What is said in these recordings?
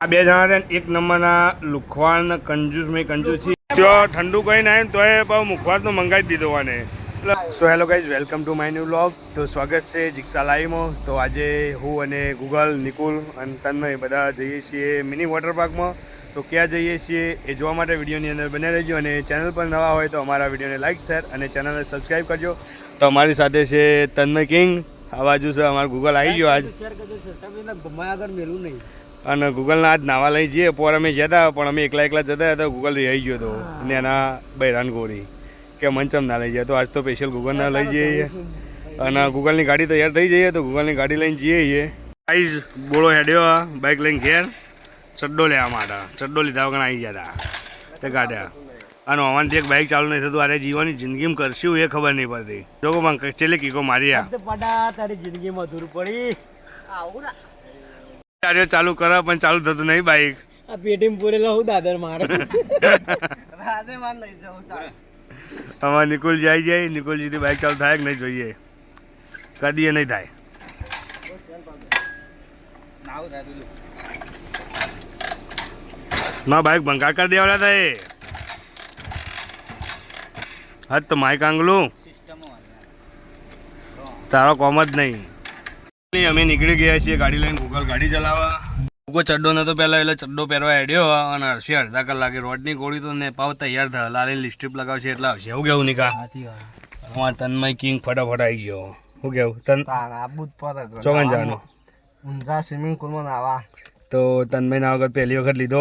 આ બે જણા એક નંબરના લુખવાડ કંજૂસ મેં કંજૂસ છે. ત્યાં ઠંડુ કઈ ના તો એ બહુ મુખવાડ તો મંગાવી દીધો અને so hello guys, welcome to my new vlog. તો સ્વાગત છે જીક્ષા લાઈવમાં. તો આજે હું અને ગૂગલ, નિકુલ અને તન્મય બધા જઈએ છીએ મિની વોટર પાર્કમાં. તો ક્યાં જઈએ છીએ એ જોવા માટે વિડીયોની અંદર બને રહેજો અને ચેનલ પર નવા હોય તો અમારા વિડીયોને લાઇક, શેર અને ચેનલને સબસ્ક્રાઈબ કરજો. તો અમારી સાથે છે તન્મય કિંગ, આ બાજુ છે અમારું ગૂગલ આવી ગયો આજ. અને ગૂગલના આજ નાવા લઈ જઈએ. પોર અમે જતા પણ અમે એકલા જતા હતા. ગૂગલ રહી ગયો હતો અને એના બૈરાન ગોરી કે મંચમ ના લઈ જાય. તો આજ તો સ્પેશિયલ ગૂગલના લઈ જઈએ અને ગૂગલની ગાડી તૈયાર થઈ જઈએ. તો ગૂગલની ગાડી લઈને જઈએ ગાઈઝ. બોલો હેડ્યો બાઇક લઈને ઘેર ચડ્ડો લેવા માટે. ચડ્ડો લીધા વગર આવી ગયા હતા તે ગાડ્યા. અને અમારથી એક બાઇક ચાલુ નહીં થતું. અરે જીવવાની જિંદગીમાં કરશું એ ખબર નહીં પડતી. જો પણ ચેલે કીકો માર્યા તારી જિંદગીમાં દૂર પડી ચાલુ કરો પણ ચાલુ થતું નહીં બાઇક. આ પેટીમાં પૂરેલો હું દાદર મારે અમારે નિકુલ જાય નિકુલજીથી બાઇક ચાલુ થાય કે નહીં જોઈએ. કદી એ નહીં થાય. ના બાઇક ભંગાર કરી દેવાના હતા એ. હા તો માઇક આંગલું તારો કોમ જ નહીં. અમે નીકળી ગયા છીએ ગાડી લઈને ગૂગલ ગાડી ચલાવવા. ગૂગલ ચડ્ડો નતો પહેલા એટલે ચડ્ડો પહેરવા હેડ્યો અને હરશે અડધા કલાકે રોડની ગોળી તો ને પાવ તૈયાર થયો. લાલીને લિસ્ટ્રીપ લગાવશે એટલે આવશે. શું કેવું નિકા? અમારે તન્મય કિંગ ફટાફટ આવી ગયો. શું કેવું તન ચોકન જવાનું ઊંઝા સ્વિમિંગ પુલમાં નાવા. તો તન્મય ના વખત પહેલી વખત લીધો.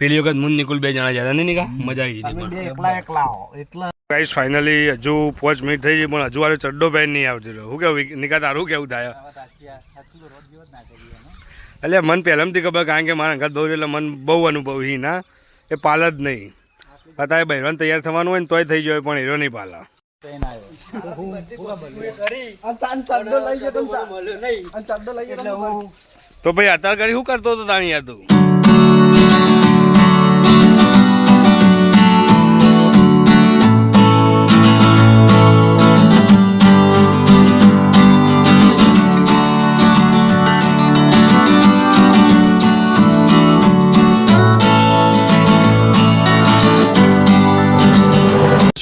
પેલી વખત મુન નિકુલ બે જણા જતા નહીં નિકા. મજા આવી ગઈ. ગાઈસ ફાઇનલી હજુ 5 મિનિટ થઈ ગઈ પણ હજુ વાળો ચડ્ડો પહેરી નહીં આવતી. શું કેવું નિકા તારું કેવું થાય? એટલે મન પહેલાંથી ખબર, કારણ કે મારા ઘર બહુ એટલે મન બહુ અનુભવ હી ના એ પાલ જ નહીં. અત્યારે બહેરાન તૈયાર થવાનું હોય ને તોય થઈ જાય પણ હીરો નહીં પાલા. તો ભાઈ અત્યારે કરી શું કરતો હતો તાણી યાર તું?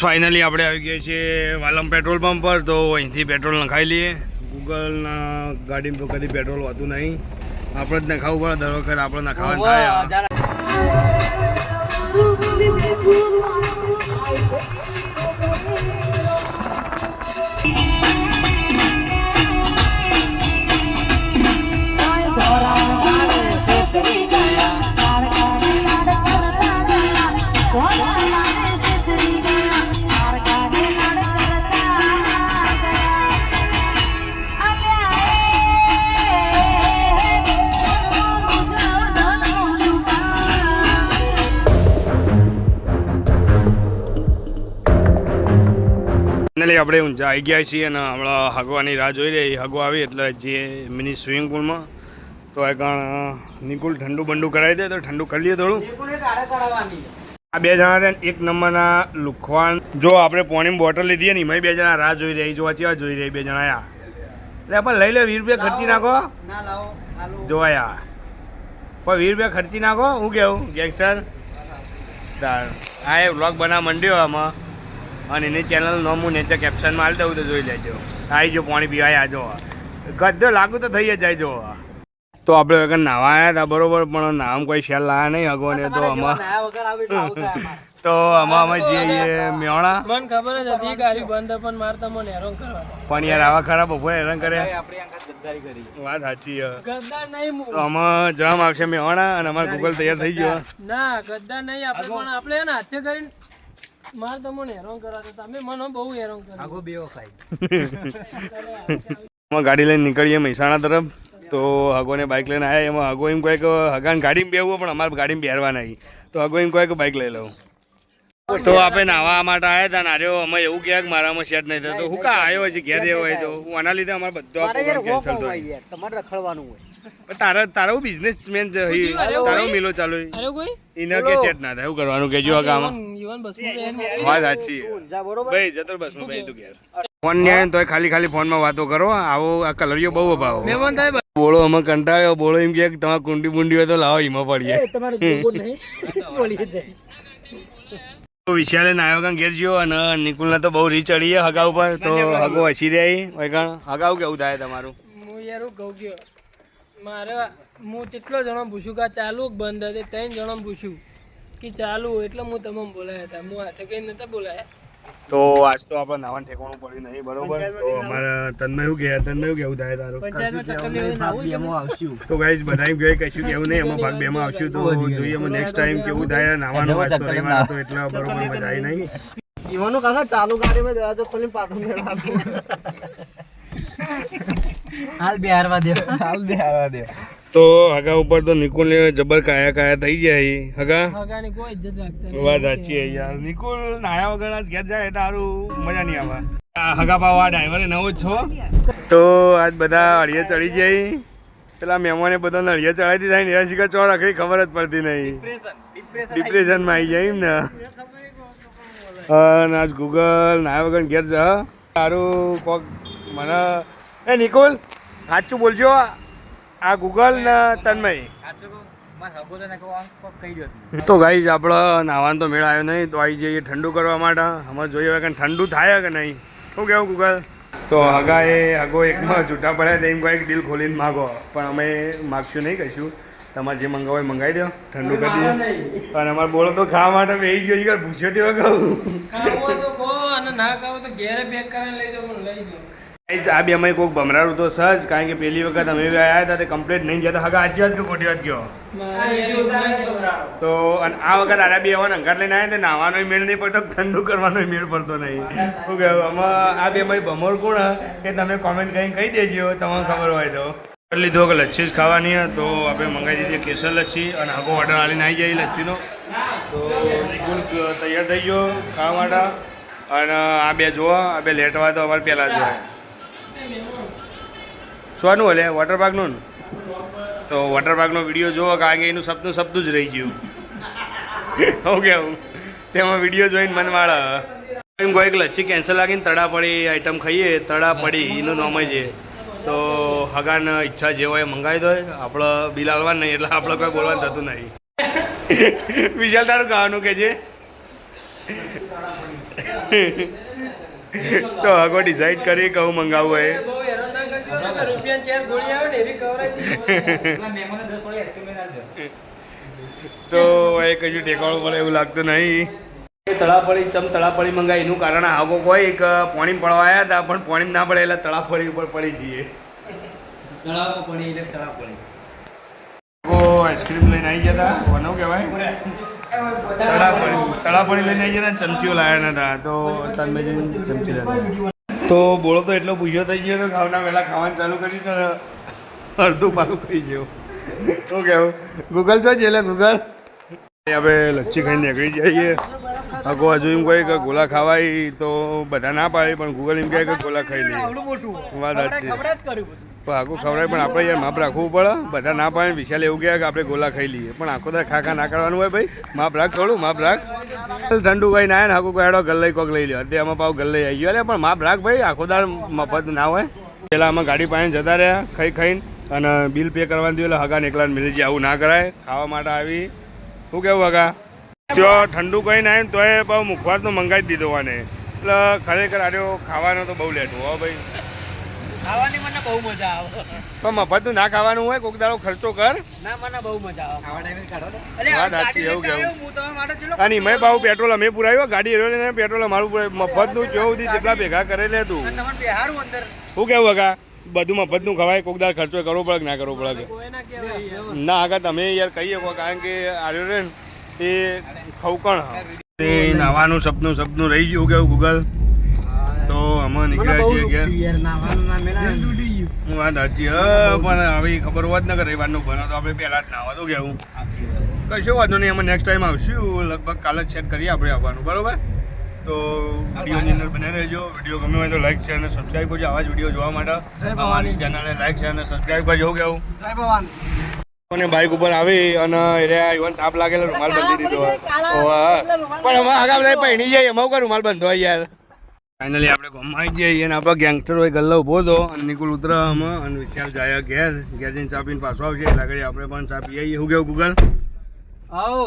ફાઇનલી આપણે આવી ગયા છીએ વાલમ પેટ્રોલ પંપ પર. તો અહીંથી પેટ્રોલ નખાઈ લઈએ. ગૂગલના ગાડીમાં તો કદી પેટ્રોલ હોતું નહીં. આપણે જ નખાવવું પડે. દર વખત આપણે નખાવાનું થાય. આપણે ઊંઝા આવી ગયા છીએ અને હમણાં હગવાની રાહ જોઈ રહી. હગો આવી એટલે જે મિની સ્વિમિંગ પુલમાં. તો એ કારણ નિકુલ ઠંડુ બંડુ કરાવી દે તો ઠંડુ કરી લઈએ થોડું. આ બે જણા એક નંબરના લુખવાડ. જો આપણે પાણીની બોટલ લીધી ને એમાં બે જણા રાહ જોઈ રહી. જોવા કેવા જોઈ રહી બે જણા આયા. એટલે આપણે લઈ લે 20 રૂપિયા ખર્ચી નાખો. જોવા યાર પણ 20 રૂપિયા ખર્ચી નાખો. હું કેવું ગેંગસ્ટર તાર આ એ વ્લોગ બનાવવા માંડ્યો આમાં. અને એની ચેનલ નામ હું નેચર કેપ્શનમાં આવી દઉં તો જોઈ લેજો. આવી જો પાણી પીવાય આજો ગદ્દો લાગુ તો થઈ જ જાય. જો તો આપણે વગર નાવા આવ્યા હતા બરોબર, પણ નામ કોઈ શેર લાયા નહીં હગોને. તો આમાં અમે જઈએ મેહોણા. મને ખબર જ હતી ગાડી બંધ પણ મારતા મને હેરાન કરવા. પણ યાર આવા ખરાબ બપોરે હેરાન કરે. વાત સાચી તો આમાં જવાબ આવશે મેહોણા અને અમારે ગૂગલ તૈયાર થઈ ગયો. ના ગદ્દાર નહીં આપણે, પણ આપણે એને હાથે કરીને માર તમને હેરાન કરાતો. તમે મને બહુ હેરાન કરો. આગો બેવો ખાઈ ગાડી લઈને નીકળીએ મહેસાણા તરફ. તો હગોને બાઇક લઈને આવ્યા. એમાં હગો એમ કહે કે હગાને ગાડીમાં બેવું પણ અમારે ગાડીમાં બેરવા નહીં. તો હગો એમ કહે કે બાઇક લઈ લઉં. તો આપણે નાવા માટે આવ્યા હતા ને આર્યો અમે એવું કહે કે મારામાં સેટ નહીં થતો. હું કા આવ્યો હોય છે ઘેર જેવો હોય તો હું આના લીધે અમારે બધો કેન્સલ થાય. તમારે રખડવાનું હોય. તારો બિઝનેસમેન તારો મિલો ચાલુ એને કે સેટ ના થાય. એવું કરવાનું કેજો આ કામ. વાત સાચી ભાઈ. જતો બસમાં ભાઈ તું ઘેર. ફોન ને તો ખાલી ખાલી ફોનમાં વાતો કરો. આવો આ કલરિયો બહુ અભાવ. બોળો અમે કંટાળ્યો. બોળો એમ કે તમારે કુંડી બુંડી હોય તો લાવો એમાં પડીએ. વિશાલે નાયો ઘેર જ્યો અને નિકુલને તો બહુ રી ચડી છે હગા ઉપર. તો હગો હસી રહ્યા હગાવ કેવું થાય તમારું? હું યાર કહું કે મારે હું કેટલો જણો પૂછ્યું કે ચાલુ બંધ હતી 3 જણો પૂછ્યું કે ચાલુ એટલે હું તમને બોલાયા હતા. હું હાથે કઈ નતા બોલાયા. તો આજ તો આપણે નાવાનું ઠેકાણું પડ્યું નહીં બરોબર. તો અમારા તન્મય એવું કહે તન્મય કેવું થાય તારું? તો ગાઈસ બધા કહે કશું કેવું નહીં. અમે ભાગ 2 માં આવશું તો જોઈએ અમે નેક્સ્ટ ટાઈમ કેવું થાય. નાવાનું વાત તો રવિવાર હતો એટલે બરોબર મજા આવી નહીં. ઈવાનો કાકા ચાલુ ગાડીમાં દરવાજો ખોલીને પાટું મેળવાનું. હાલ બેહારવા દે. તો હગા ઉપર તો નિકુલ ને જબર કાયા થઈ જાય. હગાની કોઈ ઇજ્જત રાખતા નહીં. વાત સાચી યાર. નિકુલ નાયા વગર આજ ઘેર જાય એટલે સારું મજા નહીં આવે. હગા પાવા ડ્રાઈવરે નવો જ છો. તો આજ બધા અળિયે ચડી જાય. પેલા મહેમાને બધાને અળિયે ચડાવી દીધા ને એના શીખર ચો રાખી ખબર જ પડતી નહીં. ડિપ્રેશનમાં આવી જાય એમ ને. આજ ગૂગલ નાયા વગર ઘેર જા સારું કોક મને. એ નિકુલ સાચું બોલજો. આ ગૂગલ ને તન્મય તો ગાઈસ આપણે નાવાનો તો મેળ આવ્યો નહીં. તો આવી જઈએ ઠંડુ કરવા માટે. અમારે જોઈએ હવે ઠંડુ થાય કે નહીં. શું કેવું ગૂગલ? તો હગા એ હગો એકમાં જૂઠા પડ્યા તેમ કોઈ દિલ ખોલીને માગો. પણ અમે માગશું નહીં કહીશું. તમારે જે મંગાવો હોય મંગાવી દો. ઠંડુ કરી દઈએ. અને અમારે બોલો તો ખાવા માટે બેસી ગયો છે. પૂછ્યો તેવા કહું ખાવો તો ખો અને ના ખાવો તો ઘેરે પેક કરીને લઈ જાઓ પણ લઈ જાઓ. આ બી અમે કોઈક ભમરાડું તો સજ. કારણ કે પહેલી વખત અમે આવ્યા હતા તે કમ્પ્લીટ નહીં જતા. હગા સાચી વાત કે ખોટી વાત કહો? તો અને આ વખત આરા બી એવા અંગાર લઈને આવ્યા નાવાનો મેળ નહીં પડતો ઠંડુ કરવાનો મેળ પડતો નહીં. શું કહેવું આમાં આ બે અમારી ભમર કોણ કે તમે કોમેન્ટ કરીને કહી દેજો તમને ખબર હોય તો. લીધો કે લચ્છી જ ખાવાની તો આપણે મંગાવી દીધી કેસર લચ્છી અને હગો ઓર્ડર આવીને આવી જાય લચ્છીનો. તો નિકુલ તૈયાર થઈ ગયો ખાવા માટે. અને આ બે જોવા આ બે લેટવા તો અમારે પહેલાં જોવા જોવાનું હલે વોટર પાર્કનું. તો વોટર પાર્કનો વિડીયો જોવો કારણ કે એનું સપનું જ રહી ગયું. હું કેવું તેમાં વિડીયો જોઈને મન વાળા એમ કોઈ લચ્છી કેન્સલ લાગીને તળા પડી આઈટમ ખાઈએ. તળા પડી એનું નામ છે. તો હગાને ઈચ્છા જે હોય મંગાવી દો. આપણે બિલ આલવાનું નહીં એટલે આપણે કોઈ બોલવાનું થતું નહીં. વિશાલ તારું ખાવાનું કે છે. તો હગો ડિસાઈડ કરી કહું મંગાવવું હોય. તો એ કશું ઠેકાણું પડે એવું લાગતું નહીં. તળાપડી મંગાવી એનું કારણ આગો કોઈ એક પાણી પડવા આવ્યા હતા પણ પાણી ના પડે એટલે તળાપડી ઉપર પડી જઈએ. આઈસ્ક્રીમ લઈને આવી જતા કોનું કહેવાય તળાપડી લઈને આવી જતા ચમચીઓ લાવ્યા નતા. તો તમે ચમચી લેતા. તો બોલો તો એટલો પૂછ્યો થઈ ગયો તો ખાવના પહેલાં ખાવાનું ચાલુ કરી તો અડધું પાલું ખાઈ ગયો. શું કહેવું ગૂગલ છો એટલે ગૂગલ આપણે લચ્છી ખાઈને નીકળી જઈએ. હગો હજુ એમ કહે કે ગોલા ખાવાય તો બધા ના પાડે પણ ગૂગલ એમ કહે કે ગોલા ખાઈ લઈએ. વાત સાચી તો આગું ખવડાય પણ આપણે યાર માપ રાખવું પડે. બધા ના પાડે. વિશાલ એવું કહે કે આપણે ગોલા ખાઈ લઈએ પણ આખો દર ખા ના કરવાનું હોય ભાઈ. માપ રાખ થોડું માપ રાખ. ઠંડુ કઈ ના આવે ને આખું કહેડો ગલ્લઈ કોક લઈ લે. અત્યારે આમાં પાવ ગલ્લઈ આવી ગયો એટલે પણ માપ રાખ ભાઈ. આખો દર મફત ના હોય. પેલા અમે ગાડી પાસે જતા રહ્યા ખાઈને અને બિલ પે કરવાનું થયું એટલે હગાને એકલા મિલી જાય. આવું ના કરાય. ખાવા માટે આવી શું કેવું હગા? તો ઠંડુ કઈ ના આવે ને તોય પાવ મુખવાસનો મંગાવી જ દીધો આને. એટલે ખરેખર આર્યો ખાવાનો તો બહુ લેટું હો ભાઈ. ખાવાની મને બહુ મજા આવે. પણ મફતનું ના ખાવાનું હોય કોક દાડો ખર્ચો કર. ના મને બહુ મજા આવે. વાત સાચી એવું કેવું. અને એમાં ભાવ પેટ્રોલ અમે પુરાવ્યો. ગાડી એરો પેટ્રોલ અમારું મફતનું જેવું સુધી જેટલા ભેગા કરેલે તું. શું કેવું હગા? બધું મફતનું ખવાય. કોક દાડ ખર્ચો કરવો પડે ના કરવો પડે? ના આગળ તમે યાર કહી શકો કારણ કે આર્યો રે ને એ ખવકણ એ નાવાનું સપનું રહી ગયું કેવું ગૂગલ. તો અમે નીકળ્યા છીએ કે વાત સાચી પણ હવે ખબર હોત ને કે રવિવારનું બનો તો આપણે પહેલાં જ નાવા તો કેવું કશો વાંધો નહીં. અમે નેક્સ્ટ ટાઈમ આવશું લગભગ કાલે જ ચેક કરીએ આપણે આવવાનું બરાબર. તો વિડીયોની અંદર બને રહેજો. વિડીયો ગમે હોય તો લાઈક શેર અને સબસ્ક્રાઈબ કરજો. આવા જ વિડીયો જોવા માટે અમારી ચેનલને લાઈક શેર અને સબસ્ક્રાઈબ કરજો. કેવું અને બાઇક ઉપર આવી અને ઇવન તાપ લાગેલો રૂમાલ બાંધી દીધો. પણ અમે આગળ પહેણી જાય એમાં રૂમાલ બંધો યાર. ફાઇનલી આપણે ગામમાં આવી ગયા છીએ અને આપણા ગેંગસ્ટર હોય ગલ્લો ઊભો હતો અને નિકુલ ઉતરામાં અને વિશાલ જાય ઘેર જઈને ચા પીને પાછો આવશે એટલે આગળ આપણે પણ ચા પી આવીએ. શું કેવું ગૂગલ? આવો